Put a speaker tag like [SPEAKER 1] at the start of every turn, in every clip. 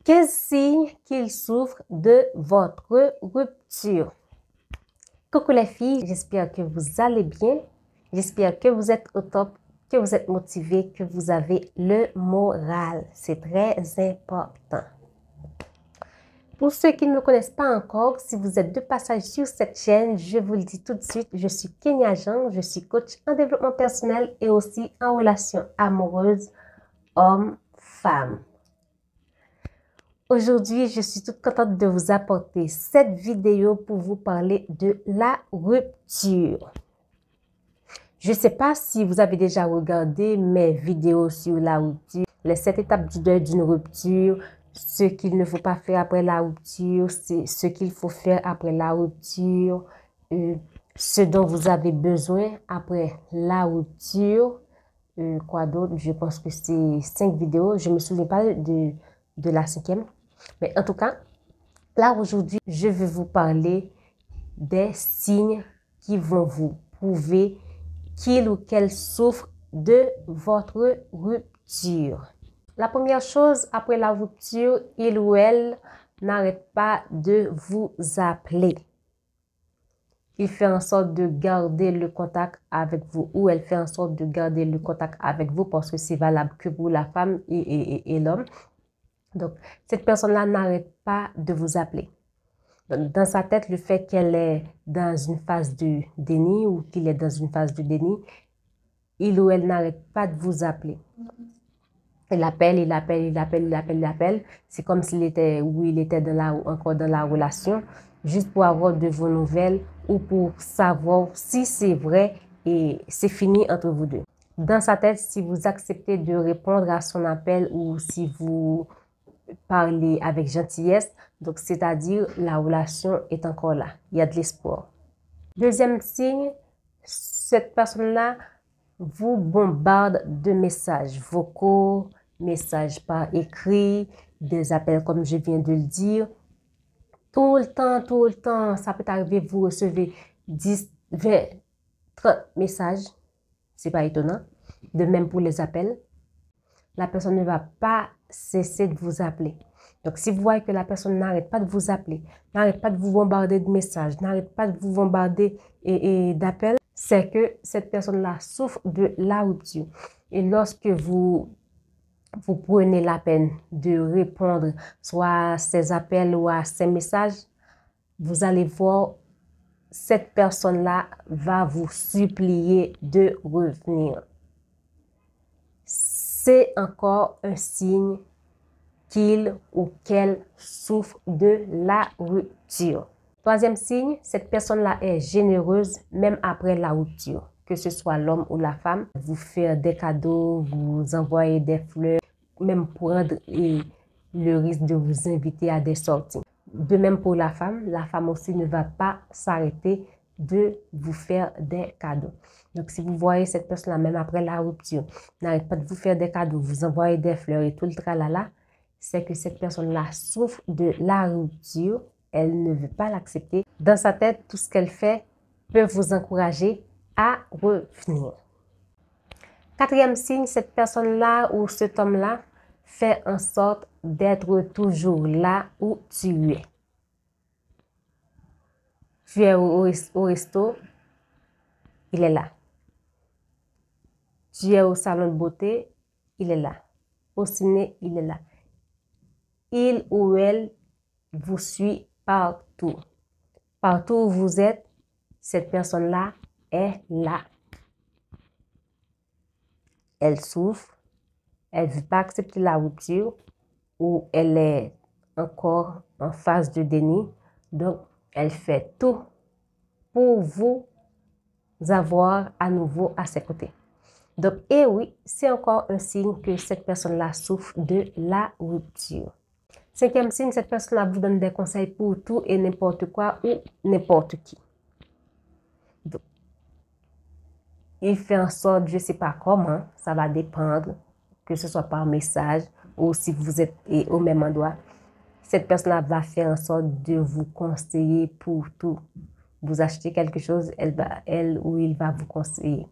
[SPEAKER 1] Quels signes qu'il souffre de votre rupture? Coucou les filles, j'espère que vous allez bien. J'espère que vous êtes au top, que vous êtes motivés, que vous avez le moral. C'est très important. Pour ceux qui ne me connaissent pas encore, si vous êtes de passage sur cette chaîne, je vous le dis tout de suite, je suis Kenya Jean, je suis coach en développement personnel et aussi en relations amoureuses homme-femme. Aujourd'hui, je suis toute contente de vous apporter cette vidéo pour vous parler de la rupture. Je ne sais pas si vous avez déjà regardé mes vidéos sur la rupture, les 7 étapes du deuil d'une rupture, ce qu'il ne faut pas faire après la rupture, ce qu'il faut faire après la rupture, ce dont vous avez besoin après la rupture. Quoi d'autre? Je pense que c'est 5 vidéos. Je ne me souviens pas de la 5e. Mais en tout cas, là aujourd'hui, je vais vous parler des signes qui vont vous prouver qu'il ou qu'elle souffre de votre rupture. La première chose, après la rupture, il ou elle n'arrête pas de vous appeler. Il fait en sorte de garder le contact avec vous ou elle fait en sorte de garder le contact avec vous parce que c'est valable que pour la femme et l'homme. Donc, cette personne-là n'arrête pas de vous appeler. Donc, dans sa tête, le fait qu'elle est dans une phase de déni ou qu'il est dans une phase de déni, il ou elle n'arrête pas de vous appeler. Il appelle. C'est comme s'il était ou il était encore dans la relation, juste pour avoir de vos nouvelles ou pour savoir si c'est vrai et c'est fini entre vous deux. Dans sa tête, si vous acceptez de répondre à son appel ou si vous parlez avec gentillesse, donc c'est-à-dire la relation est encore là. Il y a de l'espoir. Deuxième signe, cette personne-là vous bombarde de messages vocaux, messages par écrit, des appels comme je viens de le dire. Tout le temps, ça peut arriver, vous recevez 10, 20, 30 messages. C'est pas étonnant. De même pour les appels. La personne ne va pas cesser de vous appeler. Donc, si vous voyez que la personne n'arrête pas de vous appeler, n'arrête pas de vous bombarder de messages, n'arrête pas de vous bombarder d'appels, c'est que cette personne-là souffre de la rupture. Et lorsque vous prenez la peine de répondre soit à ces appels ou à ces messages, vous allez voir, cette personne-là va vous supplier de revenir. C'est encore un signe qu'il ou qu'elle souffre de la rupture. Troisième signe, cette personne-là est généreuse même après la rupture. Que ce soit l'homme ou la femme, vous faire des cadeaux, vous envoyer des fleurs, même prendre le risque de vous inviter à des sorties. De même pour la femme aussi ne va pas s'arrêter de vous faire des cadeaux. Donc, si vous voyez cette personne-là, même après la rupture, n'arrête pas de vous faire des cadeaux, vous envoyer des fleurs et tout le tralala, c'est que cette personne-là souffre de la rupture. Elle ne veut pas l'accepter. Dans sa tête, tout ce qu'elle fait peut vous encourager à revenir. Quatrième signe, cette personne-là ou cet homme-là fait en sorte d'être toujours là où tu es. Tu es au resto, il est là. Tu es au salon de beauté, il est là. Au ciné, il est là. Il ou elle vous suit partout. Partout où vous êtes, cette personne-là est là. Elle souffre, elle ne veut pas accepter la rupture ou elle est encore en phase de déni. Donc, elle fait tout pour vous avoir à nouveau à ses côtés. Donc, et oui, c'est encore un signe que cette personne-là souffre de la rupture. Cinquième signe, cette personne-là vous donne des conseils pour tout et n'importe quoi ou n'importe qui. Donc, il fait en sorte, je ne sais pas comment, ça va dépendre, que ce soit par message ou si vous êtes au même endroit. Cette personne-là va faire en sorte de vous conseiller pour tout. Vous achetez quelque chose, elle ou il va vous conseiller.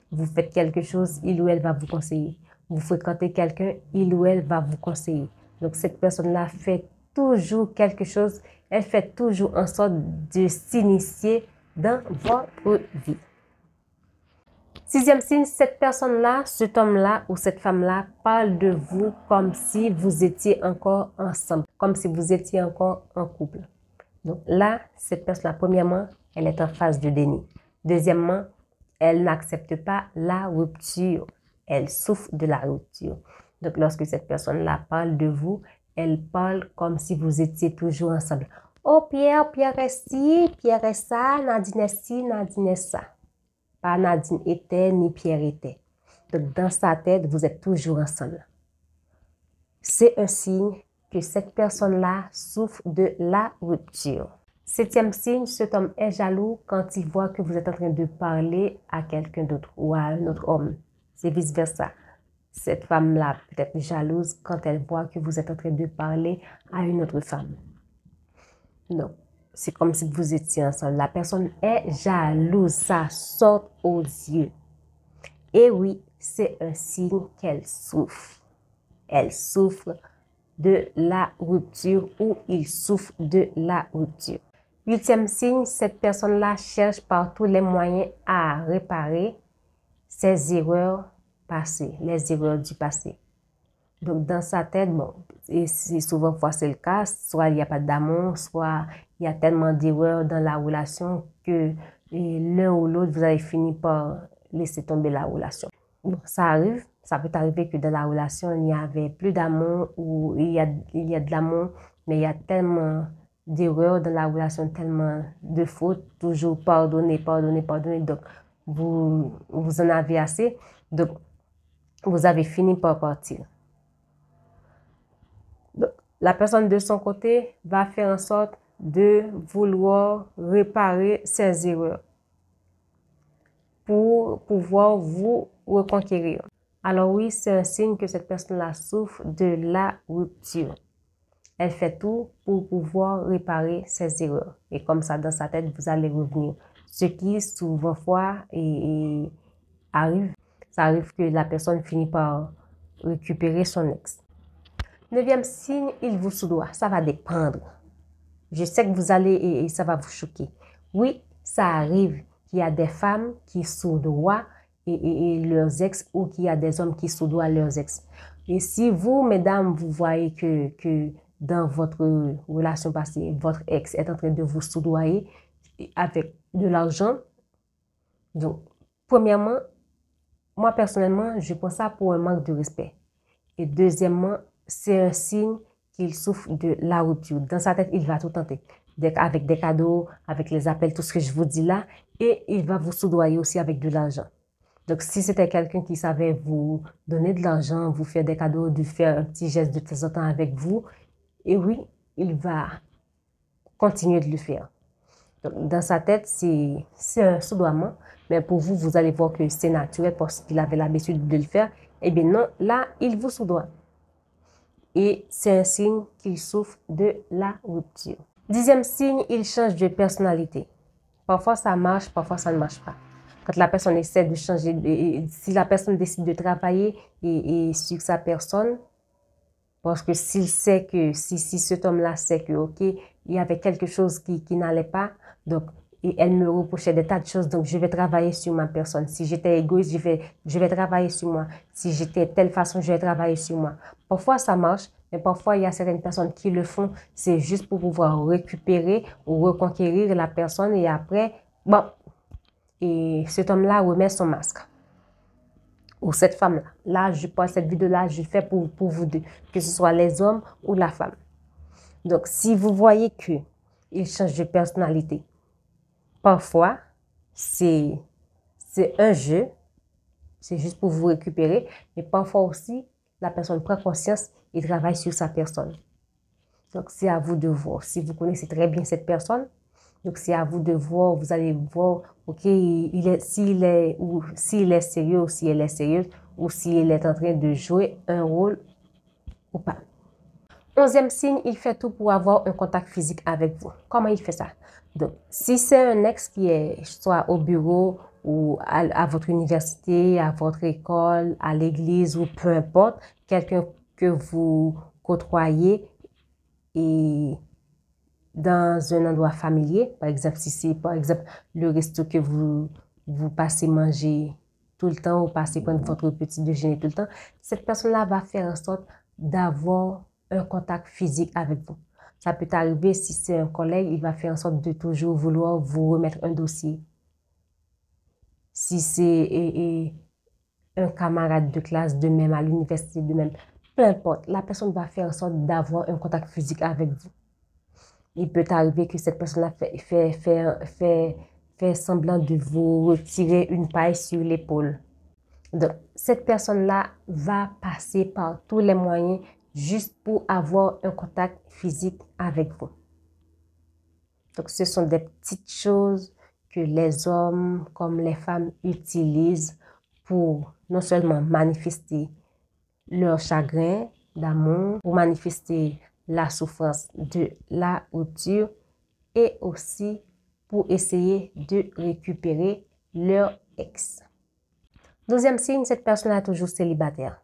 [SPEAKER 1] Vous faites quelque chose, il ou elle va vous conseiller. Vous fréquentez quelqu'un, il ou elle va vous conseiller. Donc, cette personne-là fait toujours quelque chose, elle fait toujours en sorte de s'initier dans votre vie. Sixième signe, cette personne-là, cet homme-là ou cette femme-là parle de vous comme si vous étiez encore ensemble, comme si vous étiez encore en couple. Donc là, cette personne-là, premièrement, elle est en phase de déni. Deuxièmement, elle n'accepte pas la rupture. Elle souffre de la rupture. Donc lorsque cette personne-là parle de vous, elle parle comme si vous étiez toujours ensemble. Oh Pierre, Pierre est ci, Pierre est ça, Nadine est ci, Nadine est ça. Pas Nadine était, ni Pierre était. Donc, dans sa tête, vous êtes toujours ensemble. C'est un signe que cette personne-là souffre de la rupture. Septième signe, cet homme est jaloux quand il voit que vous êtes en train de parler à quelqu'un d'autre ou à un autre homme. C'est vice-versa. Cette femme-là peut être jalouse quand elle voit que vous êtes en train de parler à une autre femme. Non. C'est comme si vous étiez ensemble. La personne est jalouse, ça saute aux yeux. Et oui, c'est un signe qu'elle souffre. Elle souffre de la rupture ou il souffre de la rupture. Huitième signe, cette personne-là cherche par tous les moyens à réparer ses erreurs passées, les erreurs du passé. Donc, dans sa tête, bon, et souvent c'est le cas, soit il n'y a pas d'amour, soit il y a tellement d'erreurs dans la relation que l'un ou l'autre, vous avez fini par laisser tomber la relation. Bon, ça arrive, ça peut arriver que dans la relation, il n'y avait plus d'amour ou il y a de l'amour, mais il y a tellement d'erreurs dans la relation, tellement de fautes, toujours pardonner. Donc, vous en avez assez, donc vous avez fini par partir. La personne de son côté va faire en sorte de vouloir réparer ses erreurs pour pouvoir vous reconquérir. Alors oui, c'est un signe que cette personne-là souffre de la rupture. Elle fait tout pour pouvoir réparer ses erreurs. Et comme ça, dans sa tête, vous allez revenir. Ce qui, souvent fois, arrive. Ça arrive que la personne finit par récupérer son ex. Neuvième signe, il vous soudoie. Ça va dépendre. Je sais que vous allez et ça va vous choquer. Oui, ça arrive qu'il y a des femmes qui soudoient et leurs ex ou qu'il y a des hommes qui soudoient leurs ex. Et si vous, mesdames, vous voyez que dans votre relation passée, votre ex est en train de vous soudoyer avec de l'argent, donc, premièrement, moi personnellement, je prends ça pour un manque de respect. Et deuxièmement, c'est un signe qu'il souffre de la rupture. Dans sa tête, il va tout tenter. Avec des cadeaux, avec les appels, tout ce que je vous dis là. Et il va vous soudoyer aussi avec de l'argent. Donc, si c'était quelqu'un qui savait vous donner de l'argent, vous faire des cadeaux, de faire un petit geste de temps en temps avec vous, et oui, il va continuer de le faire. Donc, dans sa tête, c'est un soudoiement. Mais pour vous, vous allez voir que c'est naturel parce qu'il avait l'habitude de le faire. Eh bien non, là, il vous soudoie. Et c'est un signe qu'il souffre de la rupture. Dixième signe, il change de personnalité. Parfois, ça marche, parfois, ça ne marche pas. Quand la personne essaie de changer, si la personne décide de travailler sur sa personne, parce que s'il sait que, si cet homme-là sait que, OK, il y avait quelque chose qui n'allait pas, donc, et elle me reprochait des tas de choses, donc je vais travailler sur ma personne. Si j'étais égoïste, je vais travailler sur moi. Si j'étais de telle façon, je vais travailler sur moi. Parfois, ça marche, mais parfois, il y a certaines personnes qui le font, c'est juste pour pouvoir récupérer ou reconquérir la personne et après, bon, et cet homme-là remet son masque. Ou cette femme-là. Là, je passe cette vidéo-là, je fais pour vous deux, que ce soit les hommes ou la femme. Donc, si vous voyez qu'il change de personnalité, parfois, c'est un jeu, c'est juste pour vous récupérer, mais parfois aussi, la personne prend conscience et travaille sur sa personne. Donc, c'est à vous de voir. Si vous connaissez très bien cette personne, donc c'est à vous de voir, vous allez voir, OK, s'il est sérieux ou si elle est sérieuse ou s'il est en train de jouer un rôle ou pas. Onzième signe, il fait tout pour avoir un contact physique avec vous. Comment il fait ça? Donc, si c'est un ex qui est soit au bureau ou à votre université, à votre école, à l'église ou peu importe, quelqu'un que vous côtoyer et dans un endroit familier. Par exemple, si c'est par exemple le resto que vous passez manger tout le temps ou passez prendre votre petit déjeuner tout le temps, cette personne-là va faire en sorte d'avoir un contact physique avec vous. Ça peut arriver si c'est un collègue, il va faire en sorte de toujours vouloir vous remettre un dossier. Si c'est un camarade de classe de même, à l'université de même, peu importe, la personne va faire en sorte d'avoir un contact physique avec vous. Il peut arriver que cette personne-là fait semblant de vous retirer une paille sur l'épaule. Donc, cette personne-là va passer par tous les moyens juste pour avoir un contact physique avec vous. Donc, ce sont des petites choses que les hommes comme les femmes utilisent pour non seulement manifester leur chagrin d'amour, pour manifester la souffrance de la rupture et aussi pour essayer de récupérer leur ex. Deuxième signe, cette personne est toujours célibataire.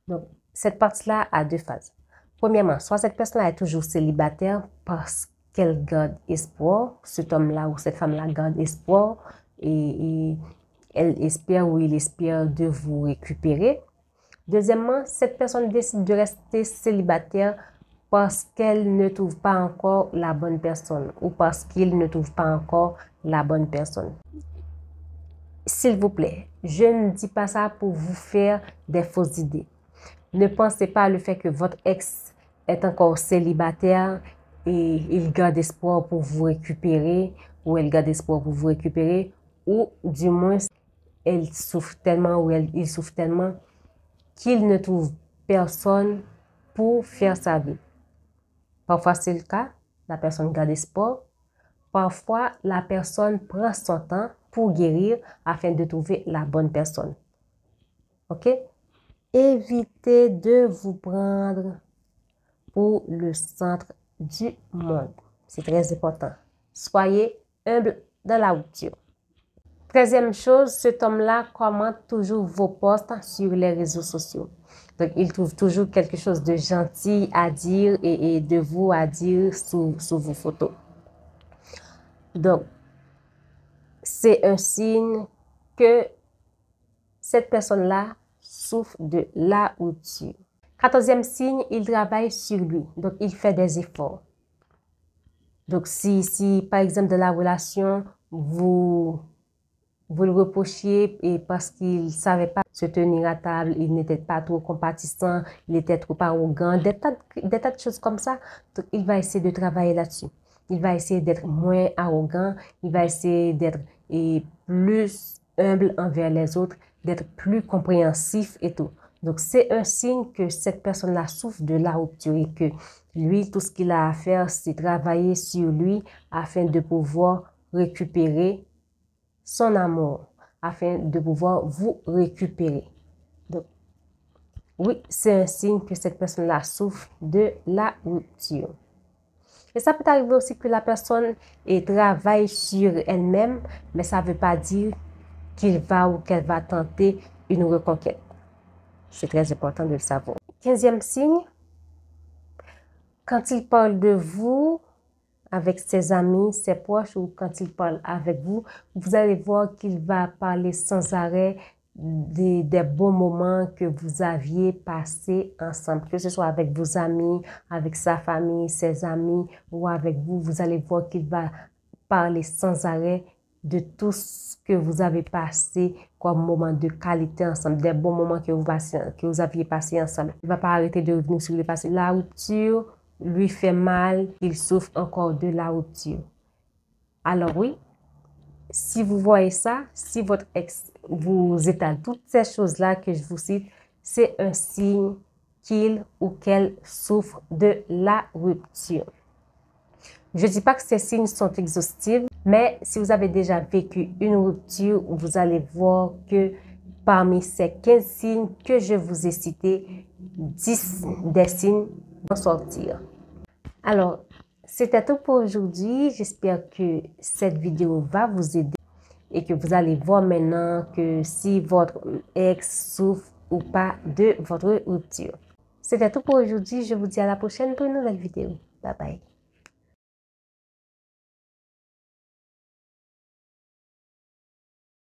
[SPEAKER 1] Donc, cette partie-là a deux phases. Premièrement, soit cette personne-là est toujours célibataire parce qu'elle garde espoir, cet homme-là ou cette femme-là garde espoir et elle espère ou il espère de vous récupérer. Deuxièmement, cette personne décide de rester célibataire parce qu'elle ne trouve pas encore la bonne personne ou parce qu'il ne trouve pas encore la bonne personne. S'il vous plaît, je ne dis pas ça pour vous faire des fausses idées. Ne pensez pas le fait que votre ex est encore célibataire et il garde espoir pour vous récupérer ou elle garde espoir pour vous récupérer ou du moins elle souffre tellement ou il souffre tellement qu'il ne trouve personne pour faire sa vie. Parfois c'est le cas, la personne garde espoir. Parfois la personne prend son temps pour guérir afin de trouver la bonne personne. Ok? Évitez de vous prendre pour le centre du monde. C'est très important. Soyez humble dans la rupture. Troisième chose, cet homme-là commente toujours vos posts sur les réseaux sociaux. Donc, il trouve toujours quelque chose de gentil à dire et de vous à dire sous vos photos. Donc, c'est un signe que cette personne-là souffre de la rupture. Quatorzième signe, il travaille sur lui. Donc, il fait des efforts. Donc, si par exemple, dans la relation, vous le reprochiez et parce qu'il ne savait pas se tenir à table, il n'était pas trop compatissant, il était trop arrogant, des tas de choses comme ça. Donc, il va essayer de travailler là-dessus. Il va essayer d'être moins arrogant, il va essayer d'être plus humble envers les autres, d'être plus compréhensif et tout. Donc, c'est un signe que cette personne-là souffre de la rupture et que lui, tout ce qu'il a à faire, c'est travailler sur lui afin de pouvoir récupérer son amour, afin de pouvoir vous récupérer. Donc, oui, c'est un signe que cette personne-là souffre de la rupture. Et ça peut arriver aussi que la personne travaille sur elle-même, mais ça ne veut pas dire qu'il va ou qu'elle va tenter une reconquête. C'est très important de le savoir. 15e signe, quand il parle de vous avec ses amis, ses proches ou quand il parle avec vous, vous allez voir qu'il va parler sans arrêt des bons moments que vous aviez passés ensemble, que ce soit avec vos amis, avec sa famille, ses amis ou avec vous. Vous allez voir qu'il va parler sans arrêt de tout ce que vous avez passé comme moment de qualité ensemble, des bons moments que vous aviez passé ensemble. Il ne va pas arrêter de revenir sur le passé. La rupture lui fait mal, il souffre encore de la rupture. Alors oui, si vous voyez ça, si votre ex vous étale toutes ces choses-là que je vous cite, c'est un signe qu'il ou qu'elle souffre de la rupture. Je ne dis pas que ces signes sont exhaustifs, mais si vous avez déjà vécu une rupture, vous allez voir que parmi ces 15 signes que je vous ai cités, 10 des signes vont sortir. Alors, c'était tout pour aujourd'hui. J'espère que cette vidéo va vous aider et que vous allez voir maintenant que si votre ex souffre ou pas de votre rupture. C'était tout pour aujourd'hui. Je vous dis à la prochaine pour une nouvelle vidéo. Bye bye.